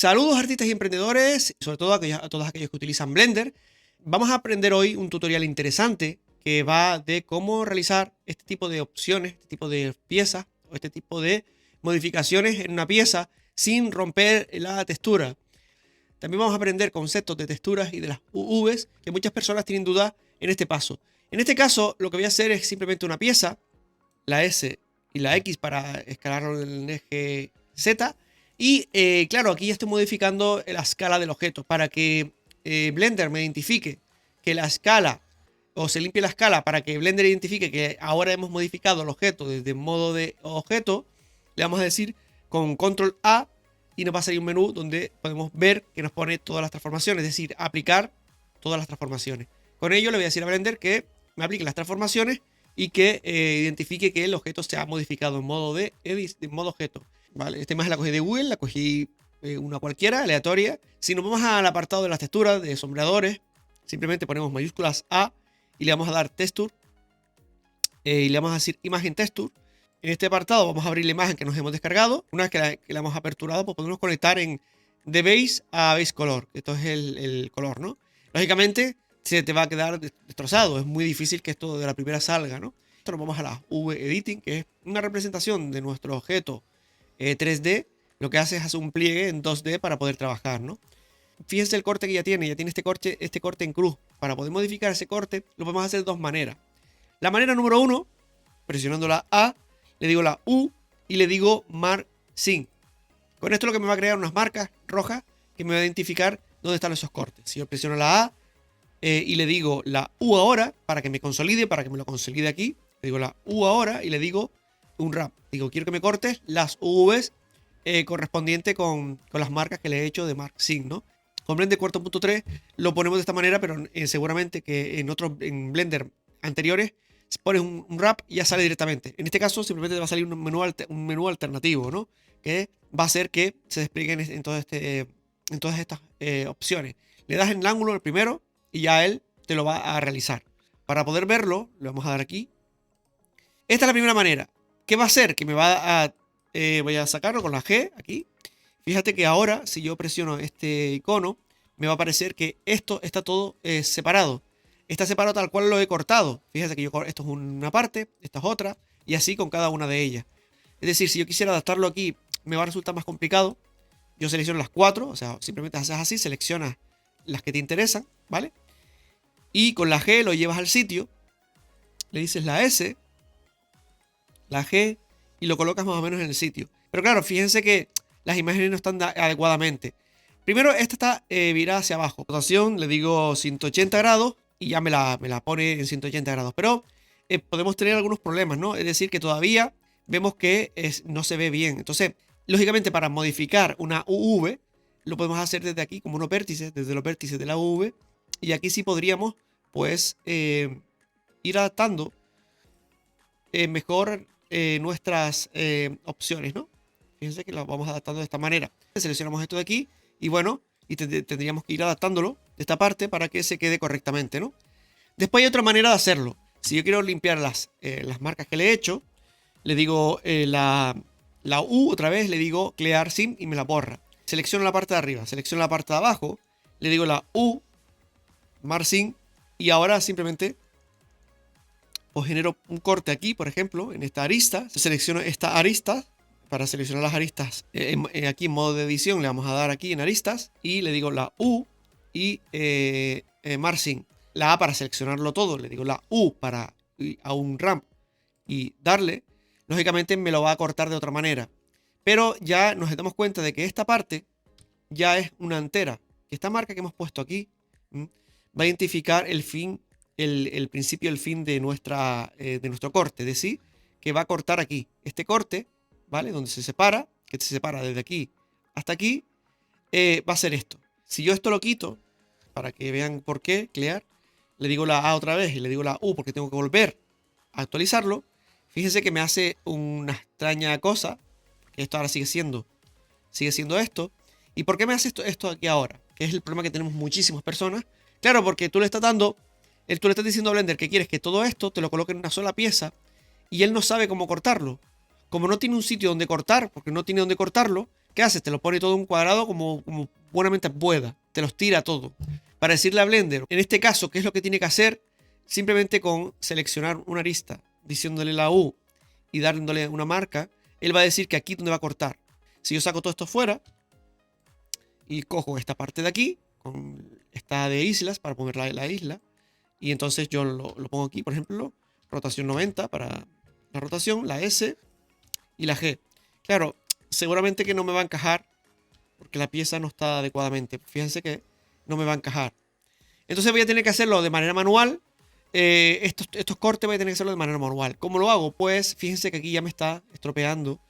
Saludos artistas y emprendedores, sobre todo a todos aquellos que utilizan Blender. Vamos a aprender hoy un tutorial interesante que va de cómo realizar este tipo de opciones, este tipo de piezas o este tipo de modificaciones en una pieza sin romper la textura. También vamos a aprender conceptos de texturas y de las UVs que muchas personas tienen dudas en este paso. En este caso, lo que voy a hacer es simplemente una pieza, la S y la X para escalarlo en el eje Z. Y claro, aquí ya estoy modificando la escala del objeto para que Blender me identifique que la escala, o se limpie la escala para que Blender identifique que ahora hemos modificado el objeto desde modo de objeto. Le vamos a decir con control A y nos va a salir un menú donde podemos ver que nos pone todas las transformaciones, es decir, aplicar todas las transformaciones. Con ello le voy a decir a Blender que me aplique las transformaciones y que identifique que el objeto se ha modificado en modo de edit, en modo objeto. Vale, esta imagen la cogí de Google, la cogí una cualquiera, aleatoria. Si nos vamos al apartado de las texturas, de sombreadores, simplemente ponemos mayúsculas A y le vamos a dar texture y le vamos a decir imagen texture. En este apartado vamos a abrir la imagen que nos hemos descargado. Una vez que la hemos aperturado, pues podemos conectar de base a base color. Esto es el color, ¿no? Lógicamente se te va a quedar destrozado. Es muy difícil que esto de la primera salga, ¿no? Esto nos vamos a la V-Editing, que es una representación de nuestro objeto 3D. Lo que hace es hacer un pliegue en 2D para poder trabajar, ¿no? Fíjense el corte que ya tiene este corte en cruz. Para poder modificar ese corte lo podemos hacer de dos maneras. La manera número 1, presionando la A, le digo la U y le digo Mark Sync. Con esto lo que me va a crear unas marcas rojas que me va a identificar dónde están esos cortes. Si yo presiono la A y le digo la U ahora para que me consolide, para que me lo consolide aquí, le digo la U ahora y le digo un wrap. Digo, quiero que me cortes las UVs correspondientes con las marcas que le he hecho de Mark Sync, ¿no? Con Blender 4.3 lo ponemos de esta manera, pero seguramente que en Blender anteriores pones un wrap y ya sale directamente. En este caso simplemente te va a salir un menú alternativo, ¿no? Que va a hacer que se desplieguen en todas estas opciones. Le das en el ángulo el primero y ya él te lo va a realizar. Para poder verlo, le vamos a dar aquí. Esta es la primera manera. ¿Qué va a hacer? Que me va a... voy a sacarlo con la G aquí. Fíjate que ahora, si yo presiono este icono, me va a aparecer que esto está todo separado. Está separado tal cual lo he cortado. Fíjate que esto es una parte, esta es otra, y así con cada una de ellas. Es decir, si yo quisiera adaptarlo aquí, me va a resultar más complicado. Yo selecciono las 4, o sea, simplemente haces así, seleccionas las que te interesan, ¿vale? Y con la G lo llevas al sitio, le dices la S, la G, y lo colocas más o menos en el sitio. Pero claro, fíjense que las imágenes no están adecuadamente. Primero, esta está virada hacia abajo. Rotación, le digo 180 grados y ya me la pone en 180 grados. Pero podemos tener algunos problemas, ¿no? Es decir, que todavía vemos que no se ve bien. Entonces, lógicamente, para modificar una UV, lo podemos hacer desde aquí, como unos vértices, desde los vértices de la UV. Y aquí sí podríamos, pues, ir adaptando mejor nuestras opciones, ¿no? Fíjense que lo vamos adaptando de esta manera. Seleccionamos esto de aquí y bueno, y tendríamos que ir adaptándolo de esta parte para que se quede correctamente, ¿no? Después hay otra manera de hacerlo. Si yo quiero limpiar las marcas que le he hecho, le digo la U otra vez, le digo Clear Sim y me la borra. Selecciono la parte de arriba, selecciono la parte de abajo, le digo la U, Mark Sim, y ahora simplemente pues genero un corte aquí, por ejemplo, en esta arista. Selecciono esta arista. Para seleccionar las aristas, aquí en modo de edición le vamos a dar aquí en aristas y le digo la U y Mark Sync. La A para seleccionarlo todo, le digo la U para ir a un ramp y darle. Lógicamente me lo va a cortar de otra manera. Pero ya nos damos cuenta de que esta parte ya es una entera. Esta marca que hemos puesto aquí va a identificar el fin, el principio y el fin de nuestro corte. Es decir, que va a cortar aquí. Este corte, ¿vale? Donde se separa, que se separa desde aquí hasta aquí, va a ser esto. Si yo esto lo quito, para que vean por qué, Clear, le digo la A otra vez y le digo la U porque tengo que volver a actualizarlo. Fíjense que me hace una extraña cosa, que esto ahora sigue siendo esto. ¿Y por qué me hace esto aquí ahora? Que es el problema que tenemos muchísimas personas. Claro, porque tú le estás diciendo a Blender que quieres que todo esto te lo coloque en una sola pieza y él no sabe cómo cortarlo. Como no tiene un sitio donde cortar, porque no tiene donde cortarlo, ¿Qué hace? Te lo pone todo en un cuadrado como buenamente pueda. Te los tira todo. Para decirle a Blender, en este caso, ¿qué es lo que tiene que hacer? Simplemente con seleccionar una arista, diciéndole la U y dándole una marca, él va a decir que aquí es donde va a cortar. Si yo saco todo esto fuera y cojo esta parte de aquí, con esta de islas, para poner la isla, y entonces yo lo pongo aquí, por ejemplo, rotación 90 para la rotación, la S y la G. Claro, seguramente que no me va a encajar porque la pieza no está adecuadamente. Fíjense que no me va a encajar. Entonces voy a tener que hacerlo de manera manual. Estos cortes voy a tener que hacerlo de manera manual. ¿Cómo lo hago? Pues fíjense que aquí ya me está estropeando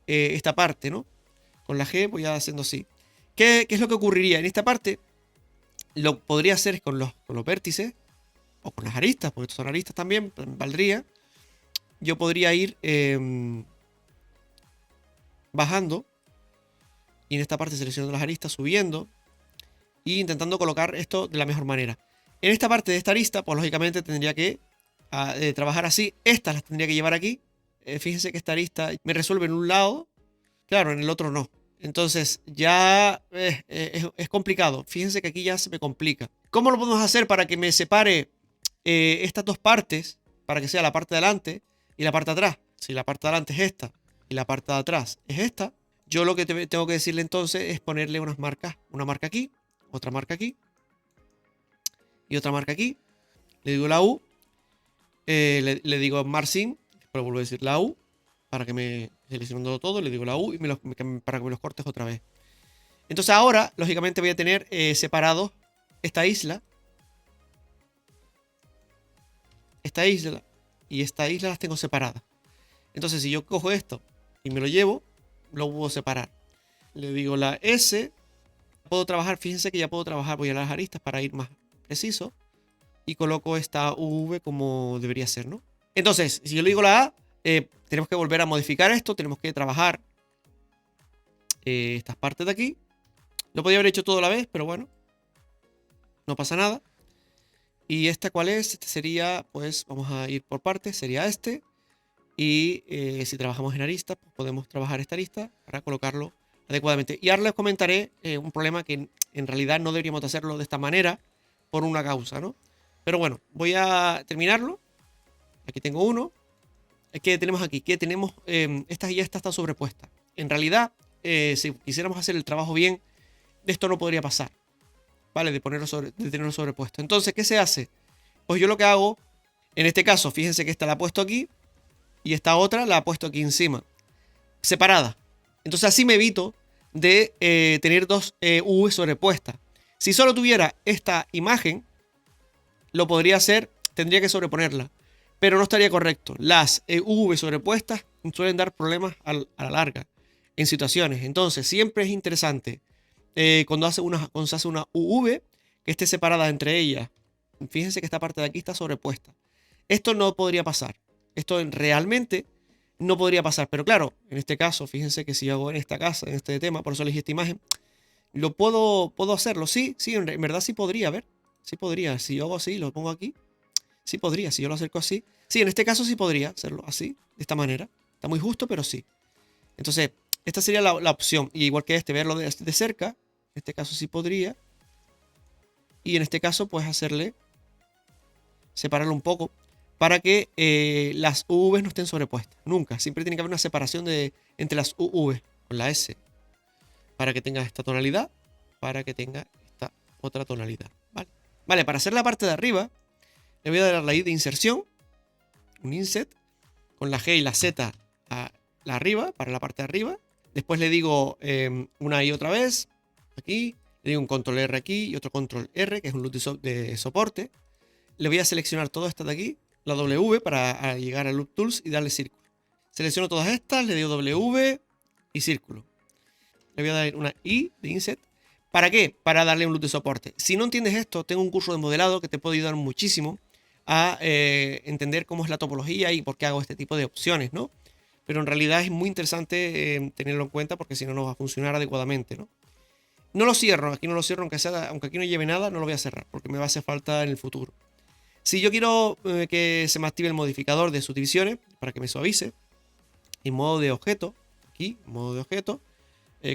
esta parte, ¿no? Con la G voy haciendo así. ¿Qué es lo que ocurriría? En esta parte lo podría hacer con los vértices o con las aristas, porque estos son aristas también, valdría. Yo podría ir bajando y en esta parte seleccionando las aristas, subiendo y intentando colocar esto de la mejor manera. En esta parte de esta arista, pues lógicamente tendría que trabajar así. Estas las tendría que llevar aquí. Fíjense que esta arista me resuelve en un lado, claro, en el otro no. Entonces ya es complicado. Fíjense que aquí ya se me complica. ¿Cómo lo podemos hacer para que me separe estas dos partes? Para que sea la parte de adelante y la parte de atrás. Si la parte de adelante es esta y la parte de atrás es esta, yo lo que tengo que decirle entonces es ponerle unas marcas. Una marca aquí, otra marca aquí y otra marca aquí. Le digo la U. Le digo Marcin. Después vuelvo a decir la U. Para que me seleccionando todo, le digo la U y para que me los cortes otra vez. Entonces ahora, lógicamente, voy a tener separados esta isla y esta isla las tengo separadas. Entonces, si yo cojo esto y me lo llevo, lo puedo separar. Le digo la S. Puedo trabajar, fíjense que ya puedo trabajar, voy a las aristas para ir más preciso. Y coloco esta V como debería ser, ¿no? Entonces, si yo le digo la A, tenemos que volver a modificar esto. Tenemos que trabajar estas partes de aquí. Lo podía haber hecho todo a la vez, pero bueno. No pasa nada. ¿Y esta cuál es? Este sería, pues vamos a ir por partes. Sería este. Y si trabajamos en arista, pues podemos trabajar esta arista para colocarlo adecuadamente. Y ahora les comentaré un problema que en realidad no deberíamos hacerlo de esta manera por una causa, ¿no? Pero bueno, voy a terminarlo. Aquí tengo uno. ¿Qué tenemos aquí? Que tenemos esta y esta está sobrepuesta. En realidad, si quisiéramos hacer el trabajo bien, esto no podría pasar, ¿vale? De tenerlo sobrepuesto. Entonces, ¿qué se hace? Pues yo lo que hago, en este caso, fíjense que esta la he puesto aquí y esta otra la he puesto aquí encima, separada. Entonces así me evito de tener dos V sobrepuestas. Si solo tuviera esta imagen, lo podría hacer, tendría que sobreponerla, pero no estaría correcto. Las V sobrepuestas suelen dar problemas a la larga en situaciones. Entonces siempre es interesante cuando se hace una UV que esté separada entre ellas. Fíjense que esta parte de aquí está sobrepuesta. Esto no podría pasar. Esto realmente no podría pasar. Pero claro, en este caso, fíjense que si yo hago en esta casa, en este tema, por eso elegí esta imagen, puedo hacerlo. Sí, en verdad sí podría, a ver. Sí podría. Si yo hago así, lo pongo aquí. Sí podría, si yo lo acerco así. Sí, en este caso sí podría hacerlo así, de esta manera. Está muy justo, pero sí. Entonces, esta sería la opción. Y igual que verlo de cerca. En este caso sí podría. Y en este caso, pues separarlo un poco para que las UV no estén sobrepuestas. Nunca. Siempre tiene que haber una separación entre las UV con la S. Para que tenga esta tonalidad. Para que tenga esta otra tonalidad. Vale, para hacer la parte de arriba, le voy a dar la I de inserción. Un inset. Con la G y la Z a la arriba, para la parte de arriba. Después le digo una I otra vez. Aquí. Le digo un control R aquí y otro control R, que es un loop de soporte. Le voy a seleccionar todo esto de aquí, la W, para llegar a Loop Tools y darle círculo. Selecciono todas estas, le digo W y círculo. Le voy a dar una I de Inset. ¿Para qué? Para darle un loop de soporte. Si no entiendes esto, tengo un curso de modelado que te puede ayudar muchísimo a entender cómo es la topología y por qué hago este tipo de opciones, ¿no? Pero en realidad es muy interesante tenerlo en cuenta porque si no, no va a funcionar adecuadamente, ¿no? No lo cierro, aquí no lo cierro, aunque aquí no lleve nada, no lo voy a cerrar porque me va a hacer falta en el futuro. Si yo quiero que se me active el modificador de subdivisiones para que me suavice, en modo de objeto, aquí, en modo de objeto,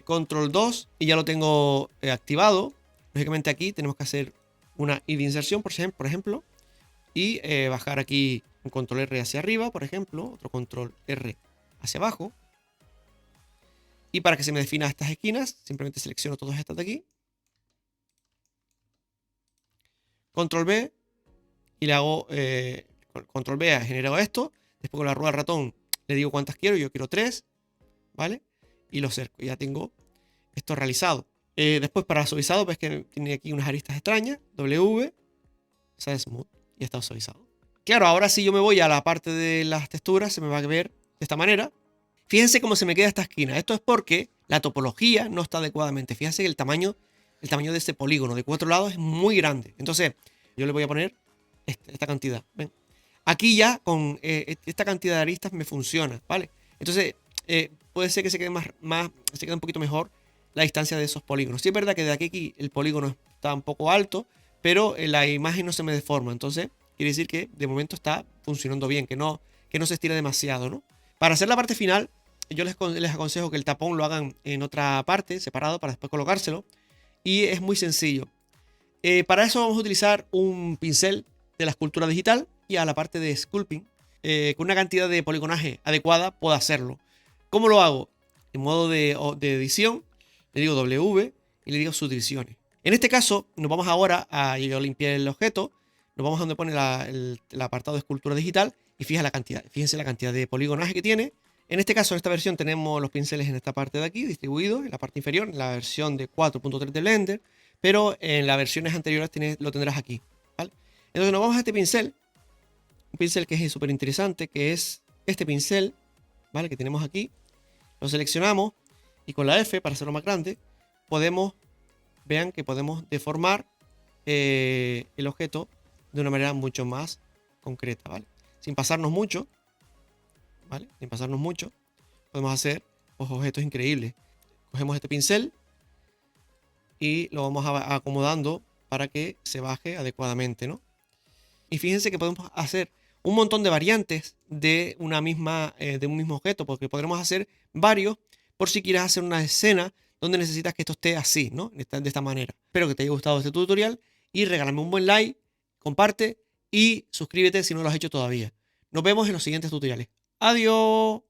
control 2 y ya lo tengo activado. Lógicamente aquí tenemos que hacer una I de inserción, por ejemplo, y bajar aquí un control R hacia arriba, por ejemplo, otro control R hacia abajo. Y para que se me defina estas esquinas, simplemente selecciono todas estas de aquí. Control B y le hago control B, genero esto. Después con la rueda del ratón le digo cuántas quiero, yo quiero 3, ¿vale? Y lo cerco, ya tengo esto realizado. Después para suavizado, ves que tiene aquí unas aristas extrañas, W, Set Smooth, y está suavizado. Claro, ahora si yo me voy a la parte de las texturas, se me va a ver de esta manera. Fíjense cómo se me queda esta esquina. Esto es porque la topología no está adecuadamente. Fíjense que el tamaño de este polígono de 4 lados es muy grande. Entonces, yo le voy a poner esta cantidad. ¿Ven? Aquí ya con esta cantidad de aristas me funciona, ¿vale? Entonces, puede ser que se quede se quede un poquito mejor la distancia de esos polígonos. Sí es verdad que de aquí el polígono está un poco alto, pero la imagen no se me deforma. Entonces, quiere decir que de momento está funcionando bien, que no se estira demasiado, ¿no? Para hacer la parte final, yo les aconsejo que el tapón lo hagan en otra parte, separado, para después colocárselo. Y es muy sencillo. Para eso vamos a utilizar un pincel de la escultura digital y a la parte de sculpting. Con una cantidad de poligonaje adecuada puedo hacerlo. ¿Cómo lo hago? En modo de edición, le digo W y le digo subdivisiones. En este caso, nos vamos ahora a yo limpiar el objeto, nos vamos a donde pone el apartado de escultura digital y fíjense la cantidad de poligonaje que tiene. En este caso, en esta versión tenemos los pinceles en esta parte de aquí, distribuidos en la parte inferior, en la versión de 4.3 de Blender, pero en las versiones anteriores lo tendrás aquí, ¿vale? Entonces nos vamos a este pincel, un pincel que es súper interesante, que es este pincel, ¿vale? Que tenemos aquí. Lo seleccionamos y con la F, para hacerlo más grande, vean que podemos deformar el objeto de una manera mucho más concreta, ¿vale? Sin pasarnos mucho, ¿vale? Sin pasarnos mucho, podemos hacer objetos increíbles. Cogemos este pincel y lo vamos acomodando para que se baje adecuadamente, ¿no? Y fíjense que podemos hacer un montón de variantes de un mismo objeto, porque podremos hacer varios por si quieres hacer una escena donde necesitas que esto esté así, ¿no? De esta manera. Espero que te haya gustado este tutorial y regálame un buen like, comparte y suscríbete si no lo has hecho todavía. Nos vemos en los siguientes tutoriales. ¡Adiós!